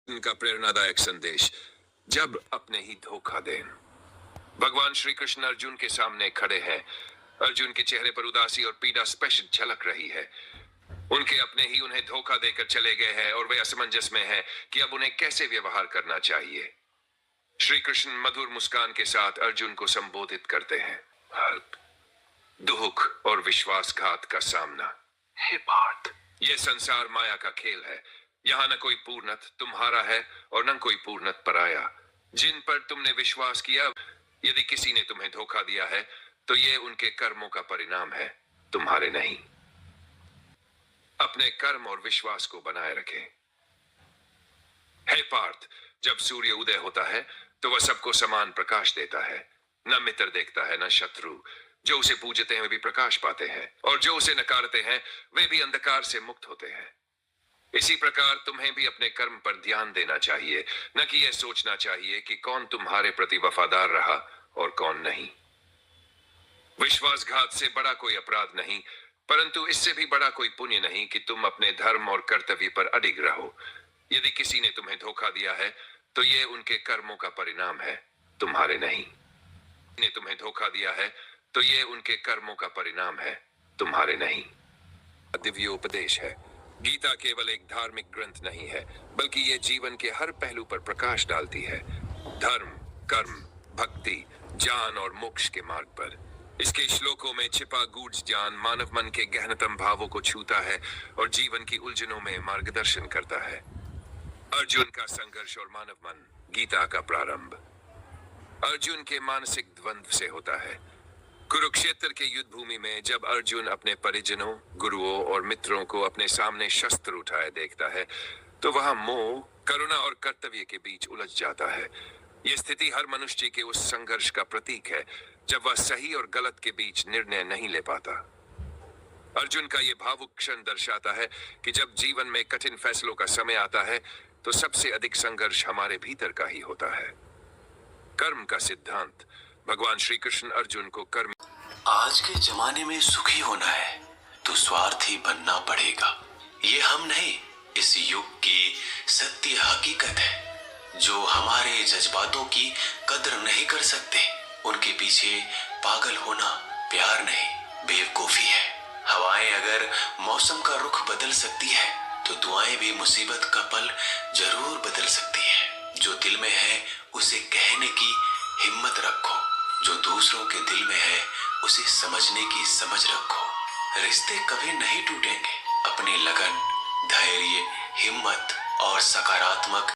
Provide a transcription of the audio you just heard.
इनका प्रेरणादायक संदेश, जब अपने ही धोखा दें। भगवान श्री कृष्ण अर्जुन के सामने खड़े हैं। अर्जुन के चेहरे पर उदासी और पीड़ा स्पष्ट झलक रही है। उनके अपने ही उन्हें धोखा देकर चले गए हैं और वे असमंजस में हैं कि अब उन्हें कैसे व्यवहार करना चाहिए। श्री कृष्ण मधुर मुस्कान के साथ अर्जुन को संबोधित करते हैं। दुख और विश्वासघात का सामना। हे पार्थ, यह संसार माया का खेल है। यहाँ न कोई पूर्णत तुम्हारा है और न कोई पूर्णत पराया। जिन पर तुमने विश्वास किया, यदि किसी ने तुम्हें धोखा दिया है तो यह उनके कर्मों का परिणाम है, तुम्हारे नहीं। अपने कर्म और विश्वास को बनाए रखें। हे पार्थ, जब सूर्य उदय होता है तो वह सबको समान प्रकाश देता है। न मित्र देखता है न शत्रु। जो उसे पूजते हैं वे भी प्रकाश पाते हैं और जो उसे नकारते हैं वे भी अंधकार से मुक्त होते हैं। इसी प्रकार तुम्हें भी अपने कर्म पर ध्यान देना चाहिए, न कि यह सोचना चाहिए कि कौन तुम्हारे प्रति वफादार रहा और कौन नहीं। विश्वासघात से बड़ा कोई अपराध नहीं, परंतु इससे भी बड़ा कोई पुण्य नहीं कि तुम अपने धर्म और कर्तव्य पर अडिग रहो। यदि किसी ने तुम्हें धोखा दिया है तो यह उनके कर्मों का परिणाम है, तुम्हारे नहीं। ने तुम्हें धोखा दिया है तो यह उनके कर्मों का परिणाम है, तुम्हारे नहीं। दिव्य उपदेश है। गीता केवल एक धार्मिक ग्रंथ नहीं है, बल्कि यह जीवन के हर पहलू पर प्रकाश डालती है। धर्म, कर्म, भक्ति, ज्ञान और मोक्ष के मार्ग पर। इसके श्लोकों में छिपा गूढ़ ज्ञान मानव मन के गहनतम भावों को छूता है और जीवन की उलझनों में मार्गदर्शन करता है। अर्जुन का संघर्ष और मानव मन। गीता का प्रारंभ अर्जुन के मानसिक द्वंद्व से होता है। कुरुक्षेत्र के युद्ध भूमि में जब अर्जुन अपने परिजनों, गुरुओं और मित्रों को अपने सामने शस्त्र उठाए देखता है तो वह मोह, करुणा और कर्तव्य के बीच उलझ जाता है। यह स्थिति हर मनुष्य के उस संघर्ष का प्रतीक है जब वह सही और गलत के बीच निर्णय नहीं ले पाता। अर्जुन का यह भावुक क्षण दर्शाता है कि जब जीवन में कठिन फैसलों का समय आता है तो सबसे अधिक संघर्ष हमारे भीतर का ही होता है। कर्म का सिद्धांत। भगवान श्री कृष्ण अर्जुन को कर्म। आज के जमाने में सुखी होना है तो स्वार्थी बनना पड़ेगा। ये हम नहीं, इस युग की सत्य हकीकत है। जो हमारे जज्बातों की कदर नहीं कर सकते, उनके पीछे पागल होना प्यार नहीं, बेवकूफी है। हवाएं अगर मौसम का रुख बदल सकती है तो दुआएं भी मुसीबत का पल जरूर बदल सकती है। जो दिल में है उसे कहने की हिम्मत रखो, जो दूसरों के दिल में है उसे समझने की समझ रखो। रिश्ते कभी नहीं टूटेंगे। अपनी लगन, धैर्य, हिम्मत और सकारात्मक